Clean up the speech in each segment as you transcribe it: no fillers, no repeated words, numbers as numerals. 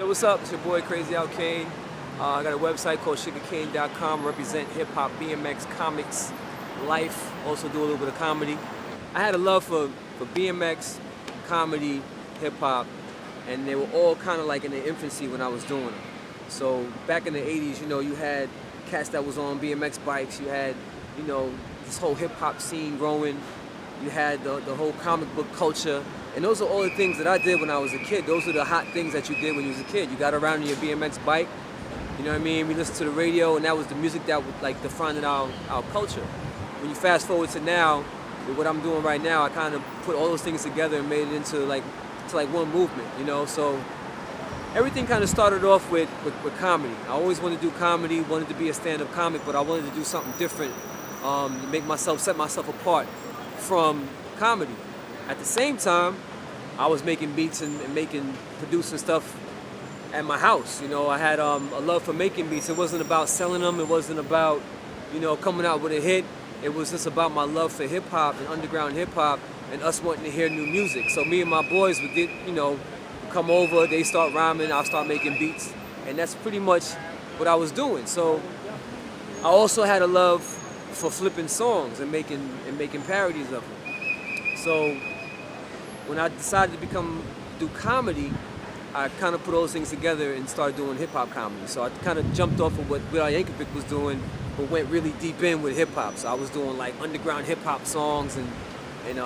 Yo, what's up? It's your boy Crazy Out Cayne. I got a website called sugarcane.com. Represent hip hop, BMX, comics, life. Also do a little bit of comedy. I had a love for BMX, comedy, hip hop, and they were all kind of like in their infancy when I was doing them. So back in the 80s, you had cats that was on BMX bikes. You had, this whole hip hop scene growing. You had the whole comic book culture. And those are all the things that I did when I was a kid. Those are the hot things that you did when you was a kid. You got around on your BMX bike, you know what I mean? We listened to the radio, and that was the music that was like defining our culture. When you fast forward to now, with what I'm doing right now, I kind of put all those things together and made it into like one movement, So everything kind of started off with comedy. I always wanted to do comedy, wanted to be a stand-up comic, but I wanted to do something different to set myself apart from comedy. At the same time, I was making beats and producing stuff at my house. I had a love for making beats. It wasn't about selling them. It wasn't about, coming out with a hit. It was just about my love for hip hop and underground hip hop and us wanting to hear new music. So me and my boys would come over. They start rhyming. I'll start making beats, and that's pretty much what I was doing. So I also had a love for flipping songs and making parodies of them. So when I decided to do comedy, I kind of put all those things together and started doing hip-hop comedy. So I kind of jumped off of what Will Yankovic was doing, but went really deep in with hip-hop. So I was doing like underground hip-hop songs and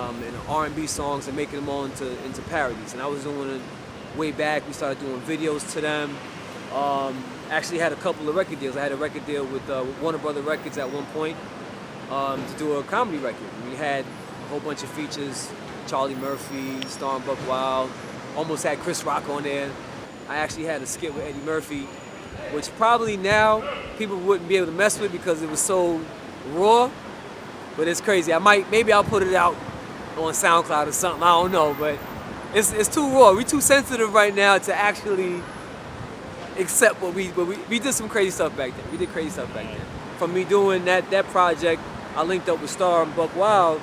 R&B songs and making them all into parodies. And I was doing it way back. We started doing videos to them. Actually had a couple of record deals. I had a record deal with Warner Brother Records at one point to do a comedy record. We had a whole bunch of features. Charlie Murphy, starring Buck Wild, almost had Chris Rock on there. I actually had a skit with Eddie Murphy, which probably now people wouldn't be able to mess with because it was so raw, but it's crazy. Maybe I'll put it out on SoundCloud or something, I don't know, but it's too raw. We're too sensitive right now to actually accept what we did some crazy stuff back then. We did crazy stuff back then. From me doing that project, I linked up with Star and Buck Wild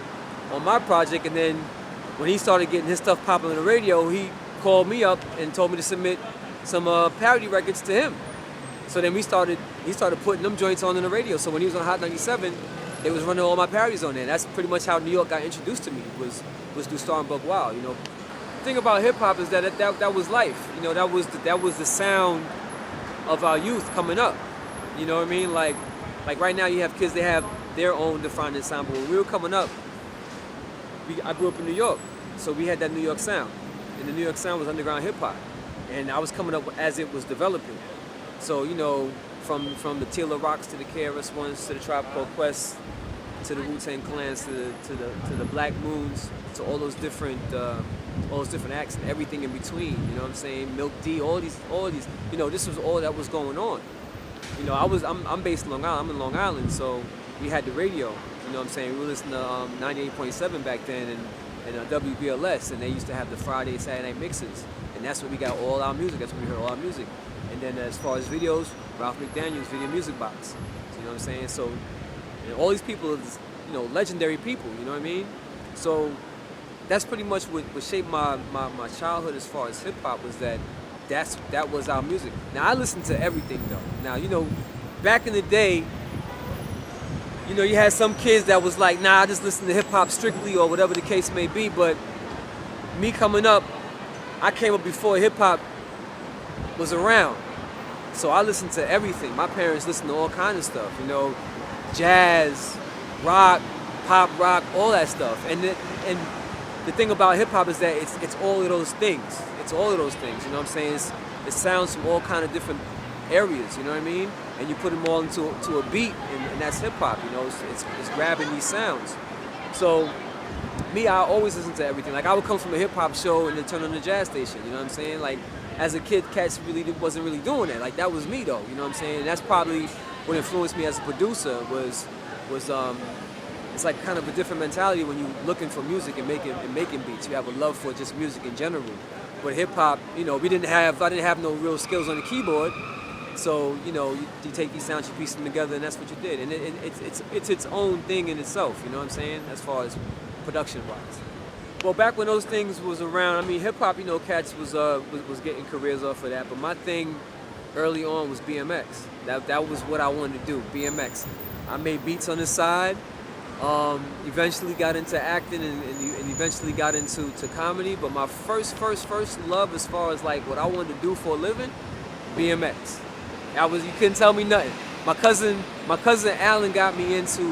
on my project, and then when he started getting his stuff popping on the radio, he called me up and told me to submit some parody records to him. So then he started putting them joints on the radio. So when he was on Hot 97, they was running all my parodies on there. That's pretty much how New York got introduced to me, was through Star and Buck Wild. The thing about hip hop is that was life. That was the sound of our youth coming up. You know what I mean? Like right now you have kids, they have their own defining sound. But when we were coming up, I grew up in New York, so we had that New York sound, and the New York sound was underground hip hop, and I was coming up as it was developing. So from the Taylor Rocks to the KRS-Ones to the Tribe Called Quest to the Wu-Tang Clans to the Black Moons to all those different acts and everything in between. You know what I'm saying? Milk D, all these. This was all that was going on. I'm based in Long Island. I'm in Long Island, so we had the radio. You know what I'm saying? We were listening to 98.7 back then and WBLS, and they used to have the Friday, Saturday night mixes. And that's where we got all our music. That's where we heard all our music. And then as far as videos, Ralph McDaniel's Video Music Box. So, you know what I'm saying? So all these people are, legendary people, you know what I mean? So that's pretty much what shaped my childhood as far as hip-hop, was that was our music. Now, I listened to everything, though. Now, back in the day, you had some kids that was like, nah, I just listen to hip-hop strictly or whatever the case may be, but me coming up, I came up before hip-hop was around. So I listened to everything. My parents listened to all kinds of stuff, jazz, rock, pop rock, all that stuff. And the thing about hip-hop is that it's all of those things. It's all of those things, you know what I'm saying? It sounds from all kind of different areas, you know what I mean? And you put them all into a beat, and that's hip-hop, it's grabbing these sounds. So me, I always listen to everything. Like, I would come from a hip-hop show and then turn on the jazz station, you know what I'm saying? Like, as a kid, cats really wasn't really doing that. Like, that was me, though, you know what I'm saying? And that's probably what influenced me as a producer was it's like kind of a different mentality when you're looking for music and making beats. You have a love for just music in general. But hip-hop, I didn't have no real skills on the keyboard. So, you take these sounds, you piece them together, and that's what you did. And it's its own thing in itself, you know what I'm saying, as far as production-wise. Well, back when those things was around, I mean, hip hop, you know, cats was getting careers off of that. But my thing early on was BMX. That was what I wanted to do, BMX. I made beats on the side. Eventually got into acting and eventually got into comedy. But my first love, as far as like what I wanted to do for a living, BMX. You couldn't tell me nothing. My cousin Alan got me into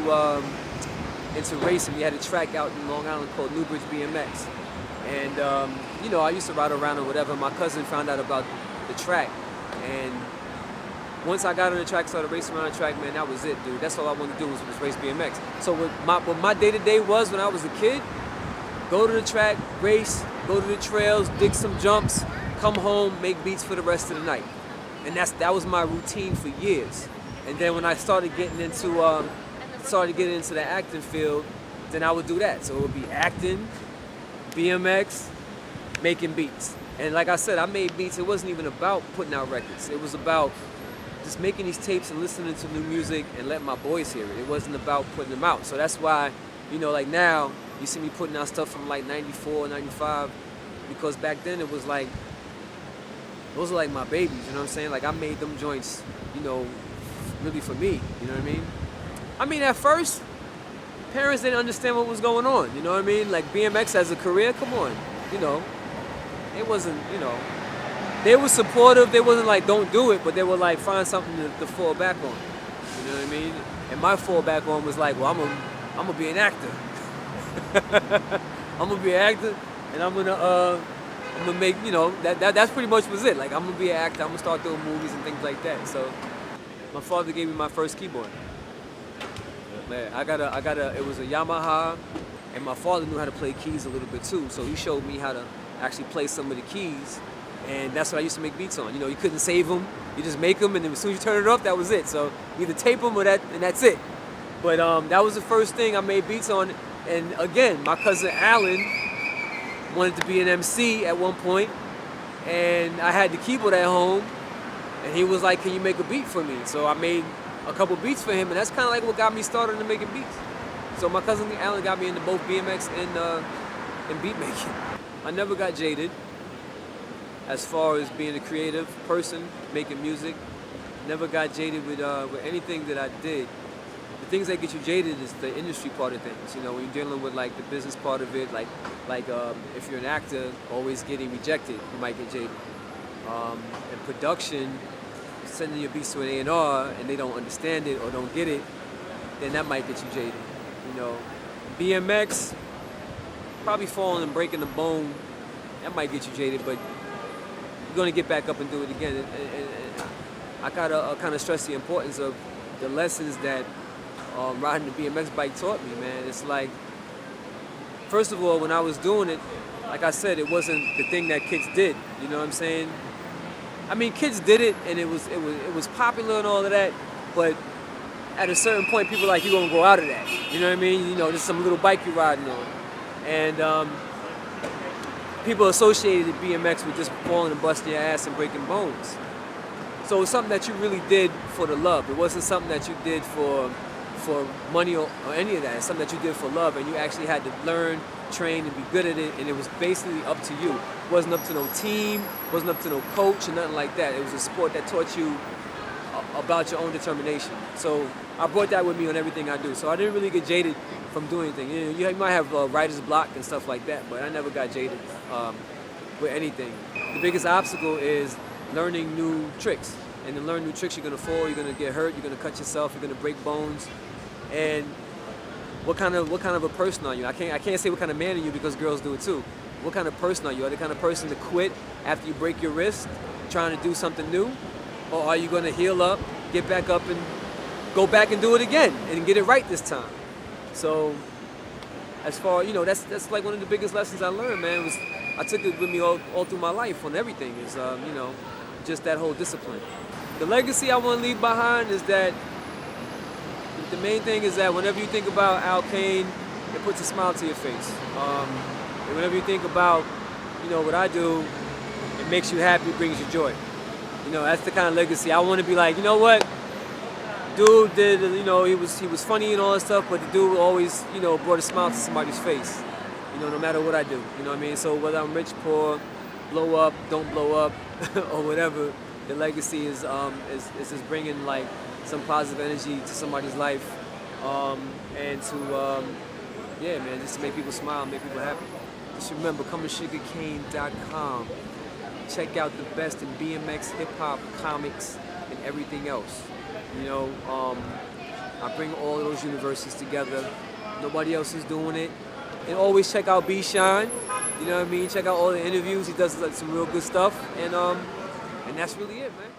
racing. We had a track out in Long Island called Newbridge BMX, and you know, I used to ride around or whatever. My cousin found out about the track, and once I got on the track, started racing around the track, man, that was it, dude. That's all I wanted to do was race BMX. So what my day-to-day was when I was a kid, go to the track, race, go to the trails, dig some jumps, come home, make beats for the rest of the night. And that was my routine for years. And then when I started getting into the acting field, then I would do that. So it would be acting, BMX, making beats. And like I said, I made beats. It wasn't even about putting out records. It was about just making these tapes and listening to new music and letting my boys hear it. It wasn't about putting them out. So that's why, you know, like now, you see me putting out stuff from like 94, 95, because back then it was like, those are like my babies, you know what I'm saying? Like I made them joints, you know, really for me, you know what I mean? I mean, at first, parents didn't understand what was going on, you know what I mean? Like BMX as a career, come on, you know. It wasn't, you know, they were supportive. They wasn't like, don't do it, but they were like, find something to fall back on. You know what I mean? And my fallback on was like, well, I'm gonna be an actor. I'm gonna be an actor, and I'm gonna make, you know, that's pretty much was it. Like, I'm gonna be an actor. I'm gonna start doing movies and things like that. So, my father gave me my first keyboard. Man, it was a Yamaha, and my father knew how to play keys a little bit too. So he showed me how to actually play some of the keys. And that's what I used to make beats on. You know, you couldn't save them. You just make them, and then as soon as you turn it off, that was it. So either tape them or and that's it. But that was the first thing I made beats on. And again, my cousin Alan wanted to be an MC at one point, and I had the keyboard at home, and he was like, "Can you make a beat for me?" So I made a couple beats for him, and that's kind of like what got me started in making beats. So my cousin Alan got me into both BMX and beat making. I never got jaded. As far as being a creative person, making music, never got jaded with anything that I did. The things that get you jaded is the industry part of things. You know, when you're dealing with like the business part of it, like if you're an actor, always getting rejected, you might get jaded. In production, sending your beats to an A&R and they don't understand it or don't get it, then that might get you jaded. You know, BMX, probably falling and breaking the bone, that might get you jaded, but you're gonna get back up and do it again. And I gotta kind of stress the importance of the lessons that riding the BMX bike taught me, man. It's like, first of all, when I was doing it, like I said, it wasn't the thing that kids did. You know what I'm saying? I mean, kids did it, and it was popular and all of that. But at a certain point, people are like, you're gonna go out of that. You know what I mean? You know, just some little bike you're riding on, and people associated BMX with just falling and busting your ass and breaking bones. So it was something that you really did for the love. It wasn't something that you did for money or any of that. It's something that you did for love, and you actually had to learn, train, and be good at it, and it was basically up to you. It wasn't up to no team, it wasn't up to no coach or nothing like that. It was a sport that taught you about your own determination. So I brought that with me on everything I do. So I didn't really get jaded from doing anything. You know, you might have writer's block and stuff like that, but I never got jaded with anything. The biggest obstacle is learning new tricks. And to learn new tricks, you're gonna fall, you're gonna get hurt, you're gonna cut yourself, you're gonna break bones. And what kind of a person are you? I can't say what kind of man are you, because girls do it too. What kind of person are you? Are you the kind of person to quit after you break your wrist, trying to do something new? Or are you gonna heal up, get back up, and go back and do it again and get it right this time? So as far, you know, that's like one of the biggest lessons I learned, man. I took it with me all through my life on everything, is you know, just that whole discipline. The legacy I want to leave behind is that the main thing is that whenever you think about Al Cayne, it puts a smile to your face. And whenever you think about, you know, what I do, it makes you happy, it brings you joy. You know, that's the kind of legacy I want to be like. You know what? Dude did, you know, he was funny and all that stuff, but the dude always, you know, brought a smile to somebody's face. no matter what I do. You know what I mean? So whether I'm rich, poor, blow up, don't blow up, or whatever, the legacy is just bringing like some positive energy to somebody's life, and to yeah, man, just to make people smile, make people happy. Just remember, come to sugarcayne.com. Check out the best in BMX, hip hop, comics, and everything else. I bring all of those universes together. Nobody else is doing it. And always check out B Shine. You know what I mean? Check out all the interviews. He does like some real good stuff. And that's really it, man.